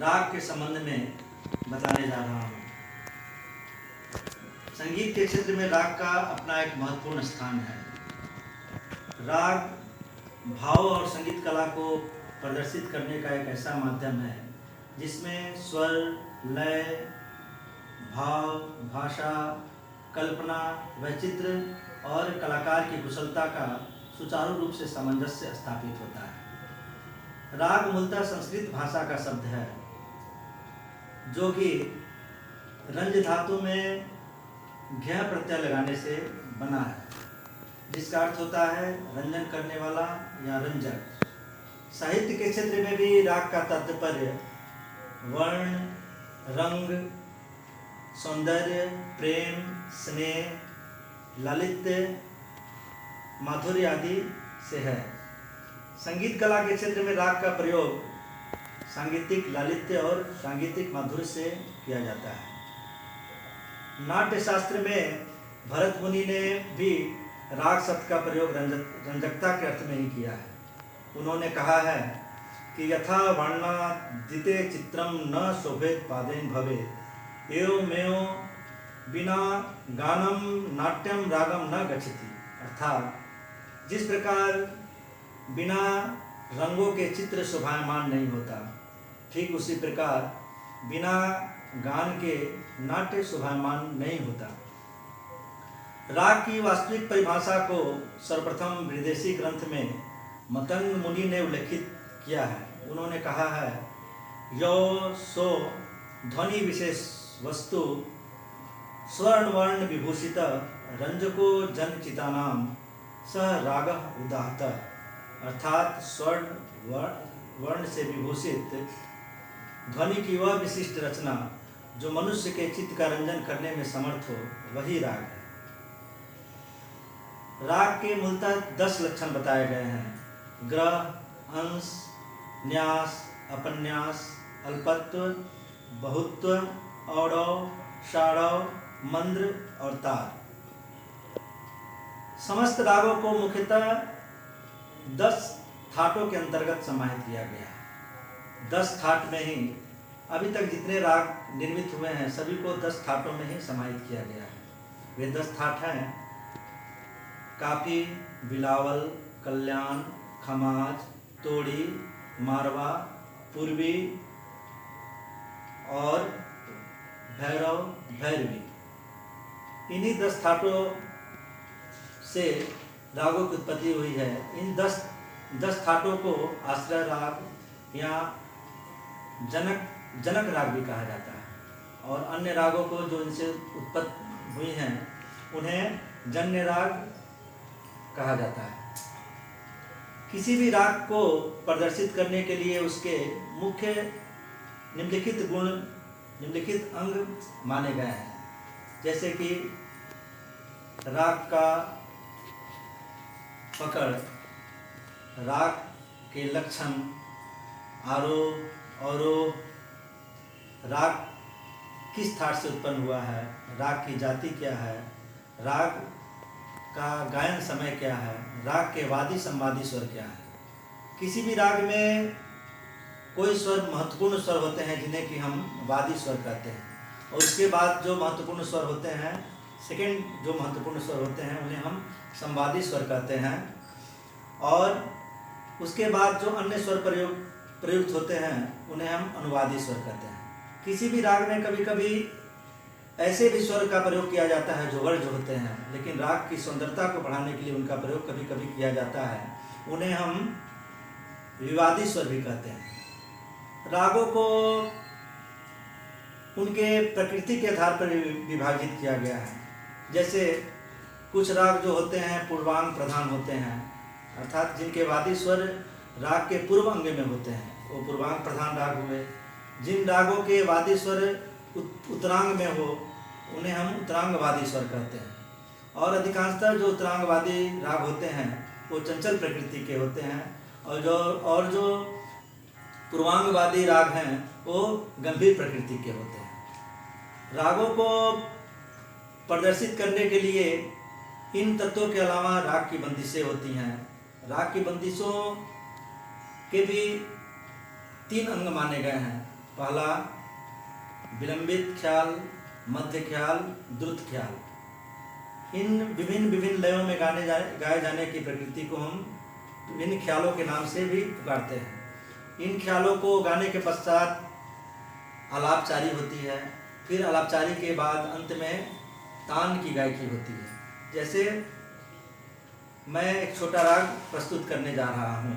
राग के संबंध में बताने जा रहा हूँ। संगीत के क्षेत्र में राग का अपना एक महत्वपूर्ण स्थान है। राग भाव और संगीत कला को प्रदर्शित करने का एक ऐसा माध्यम है जिसमें स्वर, लय, भाव, भाषा, कल्पना, वैचित्र और कलाकार की कुशलता का सुचारू रूप से सामंजस्य स्थापित होता है। राग मूलतः संस्कृत भाषा का शब्द है जो कि रंज धातु में घ प्रत्यय लगाने से बना है, जिसका अर्थ होता है रंजन करने वाला या रंजक। साहित्य के क्षेत्र में भी राग का तात्पर्य वर्ण, रंग, सौंदर्य, प्रेम, स्नेह, लालित्य, माधुर्य आदि से है। संगीत कला के क्षेत्र में राग का प्रयोग सांगीतिक लालित्य और सांगीतिक माधुर्य से किया जाता है। नाट्य शास्त्र में भरत मुनि ने भी राग शब्द का प्रयोग रंजकता के अर्थ में ही किया है। उन्होंने कहा है कि यथा वर्णादिते चित्रम न शोभेत पादेन भवेत् एवमेव बिना गानम नाट्यम रागम न गच्छति। अर्थात जिस प्रकार बिना रंगों के चित्र शोभायमान नहीं होता, ठीक उसी प्रकार बिना गान के नाट्य शोभायमान नहीं होता। राग की वास्तविक परिभाषा को सर्वप्रथम विदेशी ग्रंथ में मतंग मुनि ने उल्लेखित किया है। उन्होंने कहा है यो सो ध्वनि विशेष वस्तु स्वर्ण वर्ण विभूषित रंजको जनचितानाम सह राग उदाहत। अर्थात स्वर्ण वर्ण से विभूषित ध्वनि की वह विशिष्ट रचना जो मनुष्य के चित्त का रंजन करने में समर्थ हो, वही राग है। राग के मूलतः 10 लक्षण बताए गए हैं: ग्रह, अंश, न्यास, अपन्यास, अल्पत्व, बहुत्व, औडव, षाडव, मंद्र और तार। समस्त रागों को मुख्यतः 10 थाटों के अंतर्गत समाहित किया गया है। 10 थाट में ही अभी तक जितने राग निर्मित हुए हैं सभी को 10 थाटों में ही समाहित किया गया है। वे 10 थाट हैं: काफी, बिलावल, कल्याण, खमाज, तोड़ी, मारवा, पूर्वी और भैरव, भैरवी। इन्हीं 10 थाटों से रागों की उत्पत्ति हुई है। इन 10 थाटों को आश्रय राग या जनक राग भी कहा जाता है, और अन्य रागों को जो इनसे उत्पत्ति हुई हैं उन्हें जन्य राग कहा जाता है। किसी भी राग को प्रदर्शित करने के लिए उसके मुख्य निम्नलिखित गुण, निम्नलिखित अंग माने गए हैं, जैसे कि राग का पकड़, राग के लक्षण, आरोह, अवरोह, राग किस थाट से उत्पन्न हुआ है, राग की जाति क्या है, राग का गायन समय क्या है, राग के वादी संवादी स्वर क्या है। किसी भी राग में कोई स्वर महत्वपूर्ण स्वर होते हैं जिन्हें कि हम वादी स्वर कहते हैं, और उसके बाद जो महत्वपूर्ण स्वर होते हैं, सेकंड जो महत्वपूर्ण स्वर होते हैं उन्हें हम संवादी स्वर कहते हैं, और उसके बाद जो अन्य स्वर प्रयुक्त होते हैं उन्हें हम अनुवादी स्वर कहते हैं। किसी भी राग में कभी कभी ऐसे भी स्वर का प्रयोग किया जाता है जो वर्ज्य होते हैं, लेकिन राग की सुंदरता को बढ़ाने के लिए उनका प्रयोग कभी कभी किया जाता है, उन्हें हम विवादी स्वर भी कहते हैं। रागों को उनके प्रकृति के आधार पर विभाजित किया गया है। जैसे कुछ राग जो होते हैं पूर्वांग प्रधान होते हैं, अर्थात जिनके वादी स्वर राग के पूर्व अंग में होते हैं, वो पूर्वांग प्रधान राग हुए। जिन रागों के वादी स्वर उत्तरांग में हो उन्हें हम उत्तरांगवादी स्वर कहते हैं, और अधिकांशतः जो उत्तरांगवादी राग होते हैं वो चंचल प्रकृति के होते हैं, और जो पूर्वांगवादी राग हैं वो गंभीर प्रकृति के होते हैं। रागों को प्रदर्शित करने के लिए इन तत्वों के अलावा राग की बंदिशें होती हैं। राग की बंदिशों के भी 3 अंग माने गए हैं। पहला विलंबित ख्याल, मध्य ख्याल, द्रुत ख्याल। इन विभिन्न विभिन्न लयों में गाए जाने की प्रकृति को हम विभिन्न ख्यालों के नाम से भी पुकारते हैं। इन ख्यालों को गाने के पश्चात आलापचारी होती है, फिर आलापचारी के बाद अंत में तान की गायकी होती है। जैसे मैं एक छोटा राग प्रस्तुत करने जा रहा हूँ।